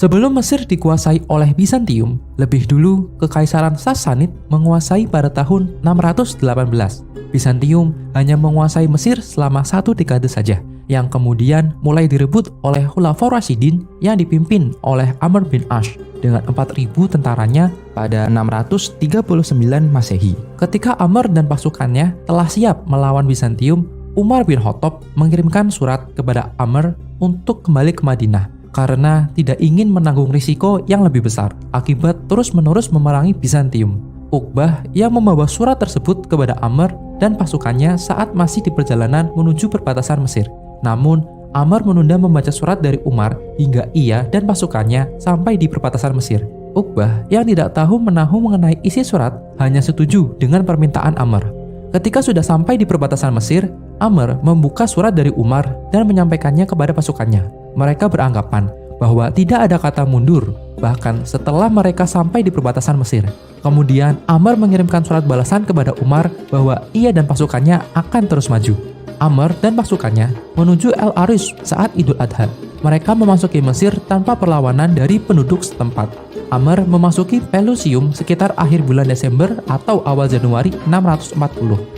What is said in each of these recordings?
Sebelum Mesir dikuasai oleh Bizantium, lebih dulu Kekaisaran Sassanid menguasai pada tahun 618. Bizantium hanya menguasai Mesir selama 1 dekade saja, yang kemudian mulai direbut oleh Khulafaur Rasyidin yang dipimpin oleh Amr bin Ash dengan 4.000 tentaranya pada 639 Masehi. Ketika Amr dan pasukannya telah siap melawan Bizantium, Umar bin Khattab mengirimkan surat kepada Amr untuk kembali ke Madinah karena tidak ingin menanggung risiko yang lebih besar akibat terus-menerus memerangi Bizantium. Uqbah yang membawa surat tersebut kepada Amr dan pasukannya saat masih di perjalanan menuju perbatasan Mesir. Namun, Amr menunda membaca surat dari Umar hingga ia dan pasukannya sampai di perbatasan Mesir. Uqbah yang tidak tahu menahu mengenai isi surat hanya setuju dengan permintaan Amr. Ketika sudah sampai di perbatasan Mesir, Amr membuka surat dari Umar dan menyampaikannya kepada pasukannya. Mereka beranggapan bahwa tidak ada kata mundur, bahkan setelah mereka sampai di perbatasan Mesir. Kemudian Amr mengirimkan surat balasan kepada Umar bahwa ia dan pasukannya akan terus maju. Amr dan pasukannya menuju El Arish saat Idul Adha. Mereka memasuki Mesir tanpa perlawanan dari penduduk setempat. Amr memasuki Pelusium sekitar akhir bulan Desember atau awal Januari 640.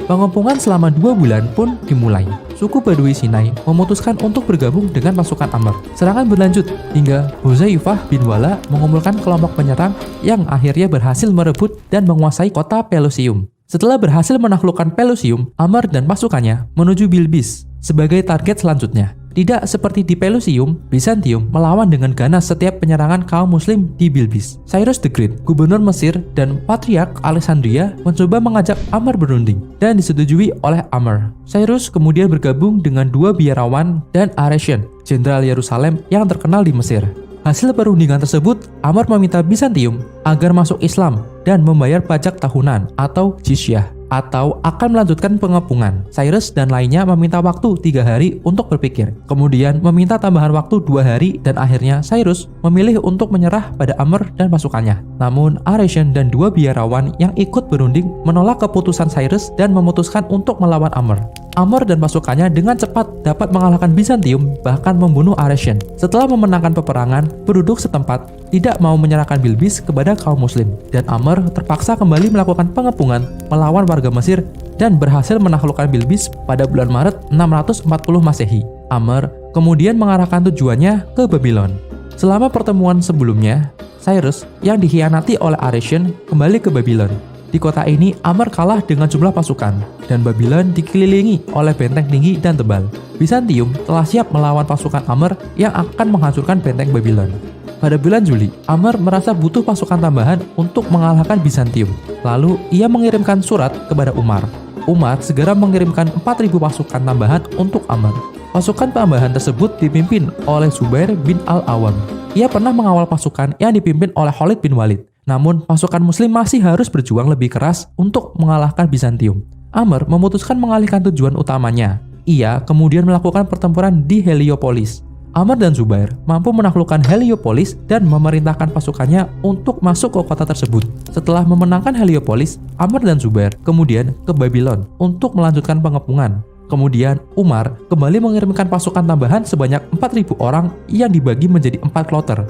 Pengepungan selama 2 bulan pun dimulai. Suku Badui Sinai memutuskan untuk bergabung dengan pasukan Amr. Serangan berlanjut hingga Huzaifah bin Wala mengumpulkan kelompok penyerang yang akhirnya berhasil merebut dan menguasai kota Pelusium. Setelah berhasil menaklukkan Pelusium, Amr dan pasukannya menuju Bilbis sebagai target selanjutnya. Tidak seperti di Pelusium, Bizantium melawan dengan ganas setiap penyerangan kaum muslim di Bilbis. Cyrus the Great, gubernur Mesir dan Patriark Alexandria mencoba mengajak Amr berunding dan disetujui oleh Amr. Cyrus kemudian bergabung dengan 2 biarawan dan Aresian, jenderal Yerusalem yang terkenal di Mesir. Hasil perundingan tersebut, Amr meminta Bizantium agar masuk Islam dan membayar pajak tahunan atau jizyah, atau akan melanjutkan pengepungan. Cyrus dan lainnya meminta waktu 3 hari untuk berpikir, kemudian meminta tambahan waktu 2 hari dan akhirnya Cyrus memilih untuk menyerah pada Amr dan pasukannya. Namun Aresian dan 2 biarawan yang ikut berunding menolak keputusan Cyrus dan memutuskan untuk melawan Amr. Amr dan pasukannya dengan cepat dapat mengalahkan Bizantium, bahkan membunuh Aresian. Setelah memenangkan peperangan, penduduk setempat tidak mau menyerahkan Bilbis kepada kaum muslim, dan Amr terpaksa kembali melakukan pengepungan melawan warga Mesir dan berhasil menaklukkan Bilbis pada bulan Maret 640 Masehi. Amr kemudian mengarahkan tujuannya ke Babylon. Selama pertemuan sebelumnya, Cyrus yang dikhianati oleh Aresian kembali ke Babylon. Di kota ini, Amr kalah dengan jumlah pasukan, dan Babylon dikelilingi oleh benteng tinggi dan tebal. Bizantium telah siap melawan pasukan Amr yang akan menghancurkan benteng Babylon. Pada bulan Juli, Amr merasa butuh pasukan tambahan untuk mengalahkan Bizantium. Lalu, ia mengirimkan surat kepada Umar. Umar segera mengirimkan 4.000 pasukan tambahan untuk Amr. Pasukan tambahan tersebut dipimpin oleh Zubair bin Al-Awam. Ia pernah mengawal pasukan yang dipimpin oleh Khalid bin Walid. Namun, pasukan muslim masih harus berjuang lebih keras untuk mengalahkan Bizantium. Amr memutuskan mengalihkan tujuan utamanya. Ia kemudian melakukan pertempuran di Heliopolis. Amr dan Zubair mampu menaklukkan Heliopolis dan memerintahkan pasukannya untuk masuk ke kota tersebut. Setelah memenangkan Heliopolis, Amr dan Zubair kemudian ke Babylon untuk melanjutkan pengepungan. Kemudian, Umar kembali mengirimkan pasukan tambahan sebanyak 4.000 orang yang dibagi menjadi 4 kloter.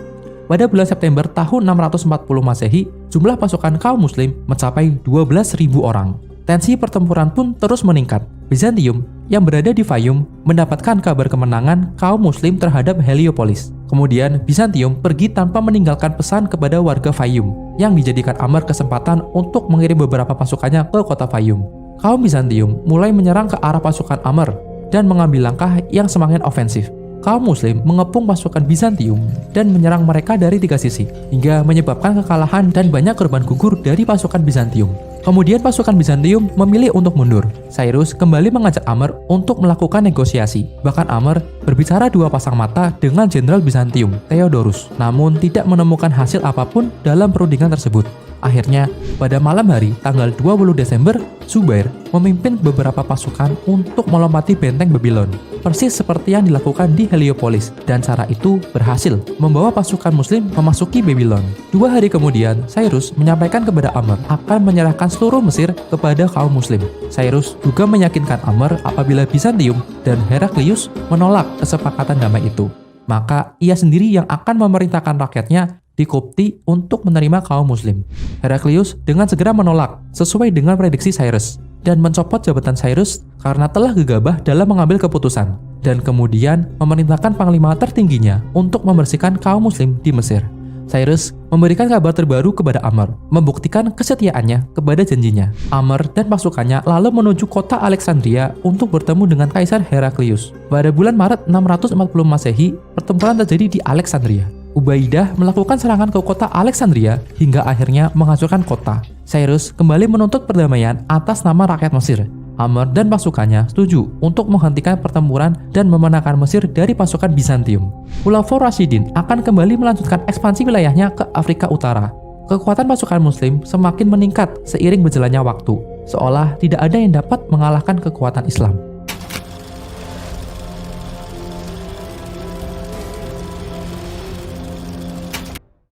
Pada bulan September tahun 640 Masehi, jumlah pasukan kaum muslim mencapai 12.000 orang. Tensi pertempuran pun terus meningkat. Bizantium yang berada di Fayum mendapatkan kabar kemenangan kaum muslim terhadap Heliopolis. Kemudian Bizantium pergi tanpa meninggalkan pesan kepada warga Fayum, yang dijadikan Amr kesempatan untuk mengirim beberapa pasukannya ke kota Fayum. Kaum Bizantium mulai menyerang ke arah pasukan Amr dan mengambil langkah yang semakin ofensif. Kaum muslim mengepung pasukan Bizantium dan menyerang mereka dari 3 sisi, hingga menyebabkan kekalahan dan banyak korban gugur dari pasukan Bizantium. Kemudian pasukan Bizantium memilih untuk mundur. Cyrus kembali mengajak Amr untuk melakukan negosiasi. Bahkan Amr berbicara 2 pasang mata dengan jenderal Bizantium, Theodorus, namun tidak menemukan hasil apapun dalam perundingan tersebut. Akhirnya, pada malam hari tanggal 20 Desember, Zubair memimpin beberapa pasukan untuk melompati benteng Babylon, persis seperti yang dilakukan di Heliopolis, dan cara itu berhasil membawa pasukan muslim memasuki Babylon. 2 hari kemudian, Cyrus menyampaikan kepada Amr akan menyerahkan seluruh Mesir kepada kaum muslim. Cyrus juga meyakinkan Amr apabila Bizantium dan Heraklius menolak kesepakatan damai itu. maka ia sendiri yang akan memerintahkan rakyatnya di Kopti untuk menerima kaum muslim. Heraklius dengan segera menolak sesuai dengan prediksi Cyrus dan mencopot jabatan Cyrus karena telah gegabah dalam mengambil keputusan dan kemudian memerintahkan panglima tertingginya untuk membersihkan kaum muslim di Mesir. Cyrus memberikan kabar terbaru kepada Amr, membuktikan kesetiaannya kepada janjinya. Amr dan pasukannya lalu menuju kota Alexandria untuk bertemu dengan Kaisar Heraklius. Pada bulan Maret 640 Masehi, pertempuran terjadi di Alexandria. Ubaidah melakukan serangan ke kota Alexandria hingga akhirnya menghancurkan kota. Cyrus kembali menuntut perdamaian atas nama rakyat Mesir. Amr dan pasukannya setuju untuk menghentikan pertempuran dan memenangkan Mesir dari pasukan Bizantium. Khulafaur Rasyidin akan kembali melanjutkan ekspansi wilayahnya ke Afrika Utara. Kekuatan pasukan muslim semakin meningkat seiring berjalannya waktu, seolah tidak ada yang dapat mengalahkan kekuatan Islam.